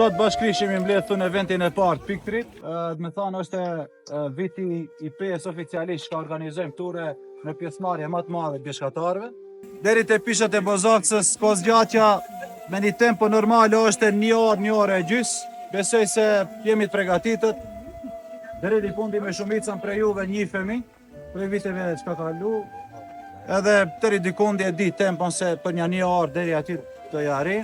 Sot bashkërisht jemi mbledhur në eventin e parë të Piktrit. Me thënë është viti i pesë oficialisht që organizojmë ture në pjesëmarrje më të madhe bjeshkatarëve. Deri te pishat e Bozacës, zgjatja me një tempo normal është 1 orë e gjys. Besoj se jemi të përgatitur. Deri di fundi me shumicën prej juve njihemi prej viteve që ka kalu. Edhe deri dikundi e di tempon se për një orë deri aty të jari.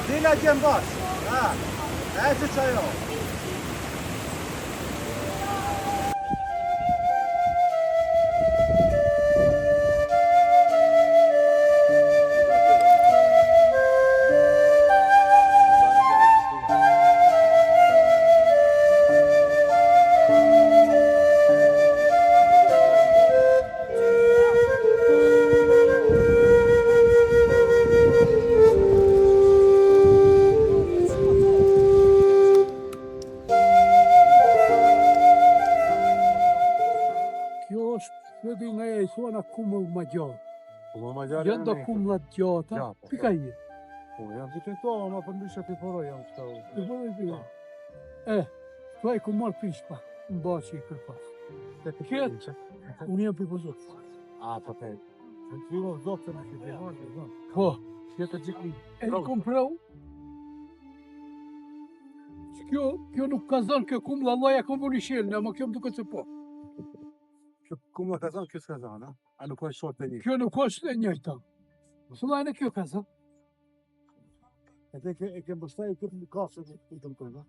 Dina gjem bash. E që që ajo. Vedi nga e suona kumull maggiore. Kumull maggiore? Janë do kumullat gjata, pika je. Po, jam të tentuar, ma për ndryshe piporoj jam këta. Piporoj pika. Tu ai ku marr pishpa, në baci i kërpas. Këtë, unë jam pipozot. Po te. Në të vilo zotë në këtë vërë, Po. Këtë gjikli. E në komprau. Kjo nuk ka zanë, kjo kumull Allah ja kom vëni shelën, ama kjo më duke që po. Kumë ka zanë, kjo s'ka zanë, a nuk është short e një? Kjo nuk është e njëjta. Sëllajnë kjo ka zanë. E ke mbështaj këtë në kasë në të më përna?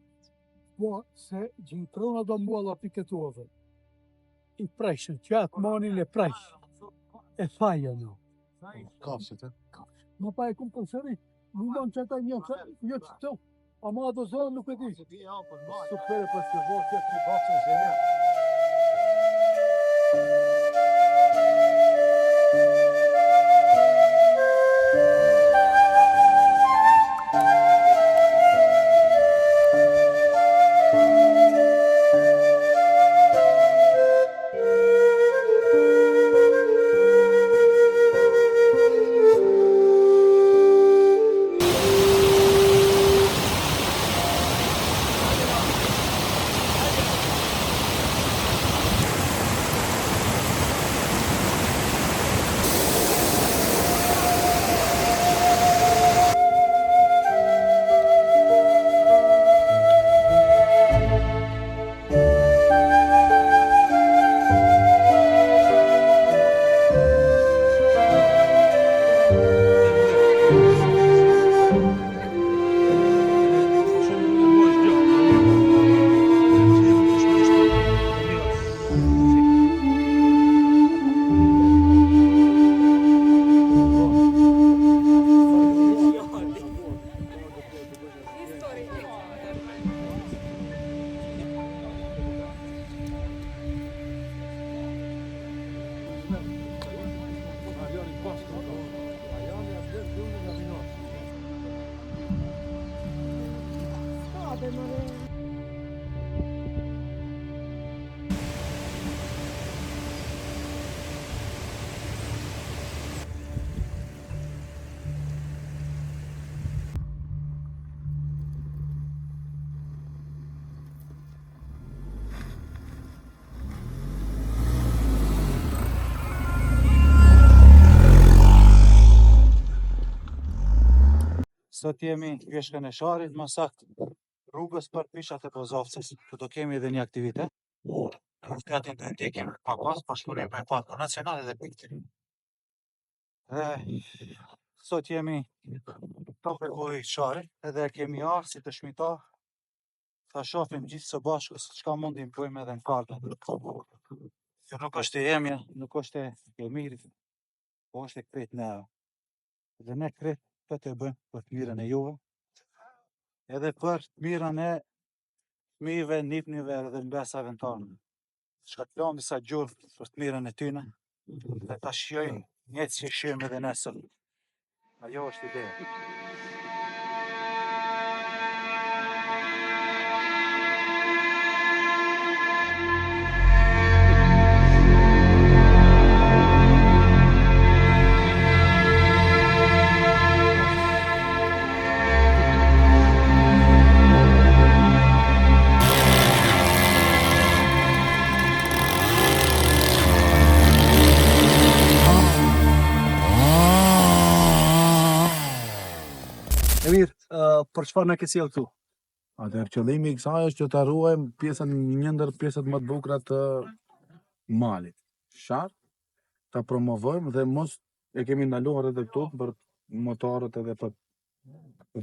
Po, se gjintrona do mbualla piketove. I prejshën, që atë manin e prejshë. E faja në. Kasët, e? Më pa e kumë përsëri, mundon që ata një që të, ama do zonë nuk e di. Super për që vërë këtë një basën zhenë. Sot jemi pjeshkën e Sharit, më saktë rrugës për pishat e Bozovcës, ku do kemi edhe një aktivitet. Aktivitetin të ndjekim pa pas pashkurim me Parkun Nacional dhe Piktri. Sot jemi top e ujit Sharit, edhe kemi ardhur si dëshmitar ta shohim gjithë së bashku se çka mundi bëjmë edhe në Karpën. Kjo nuk është e emja, nuk është e mirit, po është e krejt neve. Dhe ne krejt këtë e bëjmë për të mirën e juve, edhe për të mirën e fëmijëve, nipnive dhe mbesave në tonë. Shkatëlojmë disa gjurmë për të mirën e tyne, dhe ta shijojnë njëjtë si shijojmë edhe ne sot. Ajo është ideja. E mirë, për çfarë na ke sjellë këtu? Atëherë qëllimi i kësaj është që ta ruajmë pjesën një ndër pjesët më të bukura të malit. Shar, ta promovojmë dhe mos e kemi ndaluar edhe këtu për motorët edhe për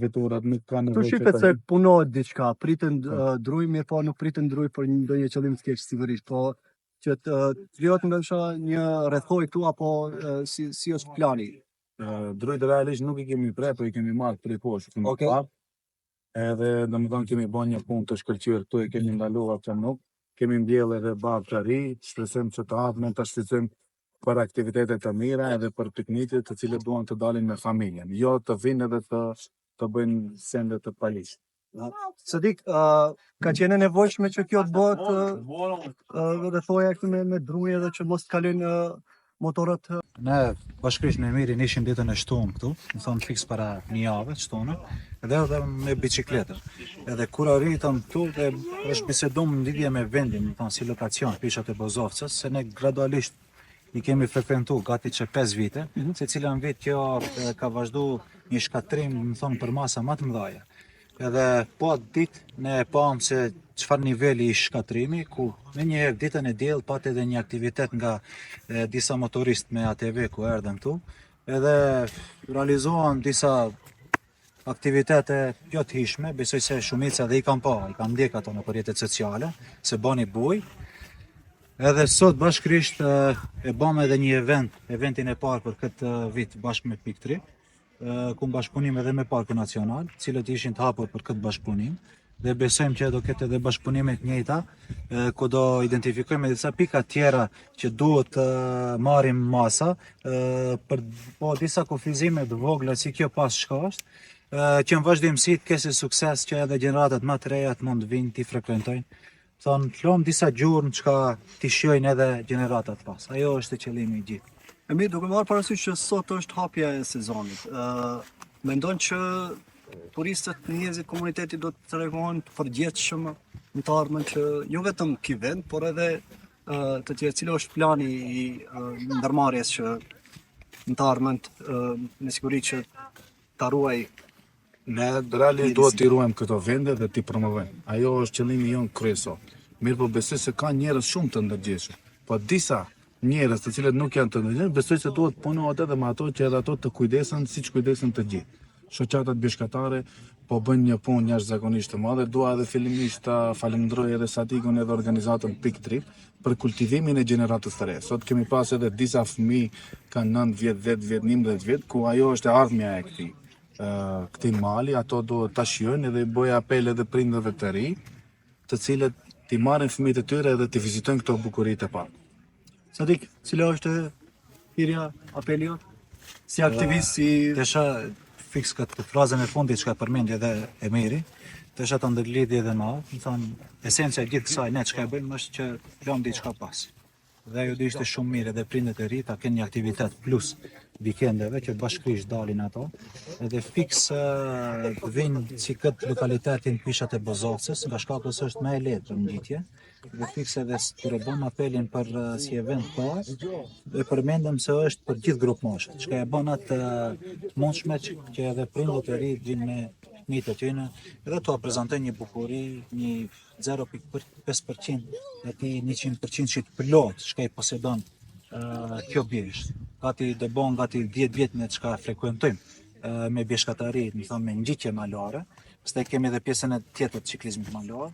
veturat, nuk ka Tu nevojë. shifet se punohet diçka, pritën druj, mirë po nuk pritën druj për ndonjë qëllim të keq sigurisht, po që të krijohet ndoshta një rrethoj këtu apo si është plani. Drujt realisht nuk i kemi pre, po i kemi marrë prej poshtë. Okej. Edhe domethënë kemi bën një punë të shkëlqyer këtu, e kemi ndaluar që nuk. Kemi mbjellë edhe babë të ri, shpresojmë që të ardhmen ta shfrytëzojmë për aktivitete të mira edhe për pikniket të cilët duan të dalin me familjen, jo të vinë edhe të bëjnë sende të paligjshme. Sadik, ka qenë e nevojshme që kjo të bëhet rrethoja këtu me druje dhe që mos të kalojnë motorët. Ne bashkërisht me Mirin ishim ditën e shtunë këtu, më thonë fiks para një jave shtunë, edhe me bicikletër. Edhe kur arritëm këtu dhe është bisedum në lidhje me vendin, më thonë si lokacion, pishat e Bozovcës, se ne gradualisht i kemi frekventu gati që 5 vite, se cilën vit kjo ka vazhdu një shkatrim, më thonë, për masa më të mëdhaja. Edhe po atë ditë ne e pam se çfarë niveli i shkatrimi, ku me njëherë ditën e diell pat edhe një aktivitet nga disa motoristë me ATV ku erdhën këtu, edhe realizohen disa aktivitete jo të hishme, besoj se shumica dhe i kam ndjek ato në rrjetet sociale, se bani buj. Edhe sot bashkërisht e bëm edhe një eventin e parë për këtë vit bashkë me Piktri, ku bashkëpunim edhe me Parkun Nacional, cilët ishin të hapur për këtë bashkëpunim, dhe besojmë që do ketë edhe bashkëpunime të njëjta, ku do identifikojmë disa pika tjera që duhet të marrim masa, për disa kufizime të vogla si kjo pas shka është, që në vazhdimsi të kese sukses që edhe gjeneratat më të reja të mund të vinë t'i frekventojnë. Thonë, lëm disa gjurmë që t'i shijojnë edhe gjeneratat pas. Ajo është qëllimi i gjithë. E mirë, duke marrë parasysh që sot është hapja e sezonit. Mendon që turistët, njerëzit, komuniteti do të tregohen të përgjithshëm në të ardhmen që jo vetëm ky vend, por edhe të tjerë, cili është plani i ndërmarrjes që në të ardhmen me siguri që ta ruaj. Ne realisht duhet t'i ruajmë këto vende dhe t'i promovojmë. Ajo është qëllimi jonë kryesor. Mirë po besoj se ka njerëz shumë të ndërgjegjshëm. Po disa njerëz të cilët nuk janë të ndërgjegjshëm, besoj se duhet punohet edhe me ato që edhe ato të kujdesen siç kujdesen të gjithë. Shoqatat bashkëtarë po bëjnë një punë jashtëzakonisht të madhe. Dua edhe fillimisht ta falenderoj edhe Sadikun edhe organizatën Piktri për kultivimin e gjeneratës së re. Sot kemi pas edhe disa fëmijë kanë 9 vjet, 10 vjet, 11 vjet, ku ajo është e ardhmja e këtij mali, ato duhet ta shijojnë edhe bëj apel edhe prindërve të ri, të cilët t'i marrin fëmijët e tyre edhe t'i vizitojnë këto bukuritë e parkut. Sadik, cila është thirrja, apeli jot? Si aktivist, si Desha fiks këtë frazën e fundit që ka përmendje edhe Emiri, desha të ndërlidhje edhe ma, më thonë, esenca e gjithë kësaj ne çka e bëjmë është që lëm diçka pas. Dhe ajo do ishte shumë mirë edhe prindet e ri ta kenë një aktivitet plus vikendeve që bashkërisht dalin ato. Edhe fiks vinë si këtë lokalitetin pishat e Bozocës, nga shkak se është më e lehtë për ngjitje. Dhe fiks edhe kur e bëm apelin për si event parë, dhe përmendëm se është për gjithë grup moshë, çka e bën atë mundshme që edhe prindët e ri vinë me fëmijët e tyre, edhe to prezantojnë një bukuri, një 0.5% e ti 100% që të plot, shka i posedon kjo bjesht. Gati do bon gati 10 vjet me çka frekuentojmë me bjeshkatari, më thonë me ngjitje malare. Pastaj kemi edhe pjesën e tjetër të ciklizmit malar.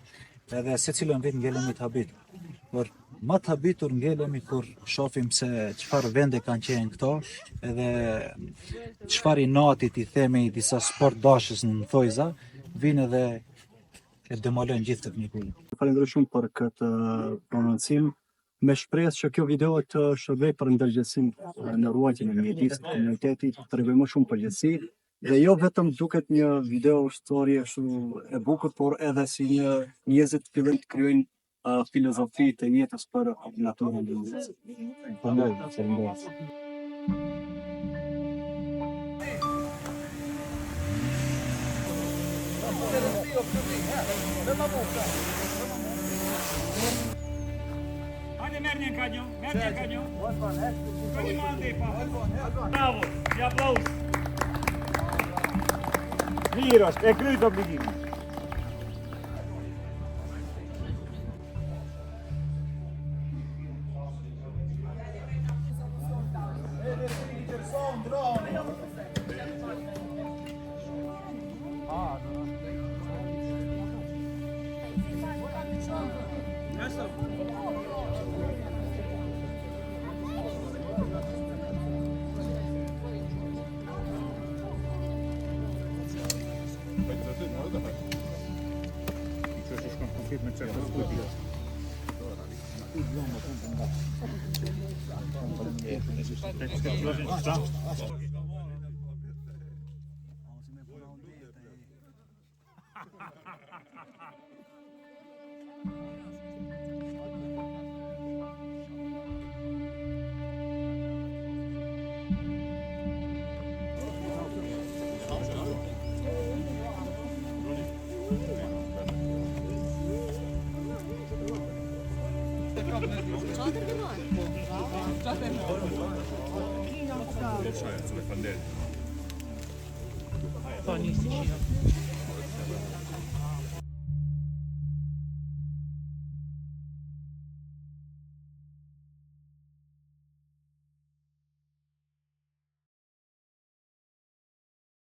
Edhe secilën vit ngelemi të habitur. Por më të habitur ngelemi kur shohim se çfarë vende kanë qenë këto, edhe çfarë i natit i themi disa sport dashës në thojza, vinë edhe e demolojnë gjithë të fnikullin. Falenderoj shumë për këtë prononcim, me shpresë që kjo video të shërbej për ndërgjegjësim në ruajtjen e mjedisë të komunitetit, të tregoj më shumë përgjegjësi dhe jo vetëm duket një video historie shumë e bukur, por edhe si një njerëzit fillojnë të krijojnë filozofi të jetës për natyrën. Faleminderit. Hajde merr një kanjo. Koni mande pa. Bravo, një aplauz. Mirë është, e kryt obligimin. Pani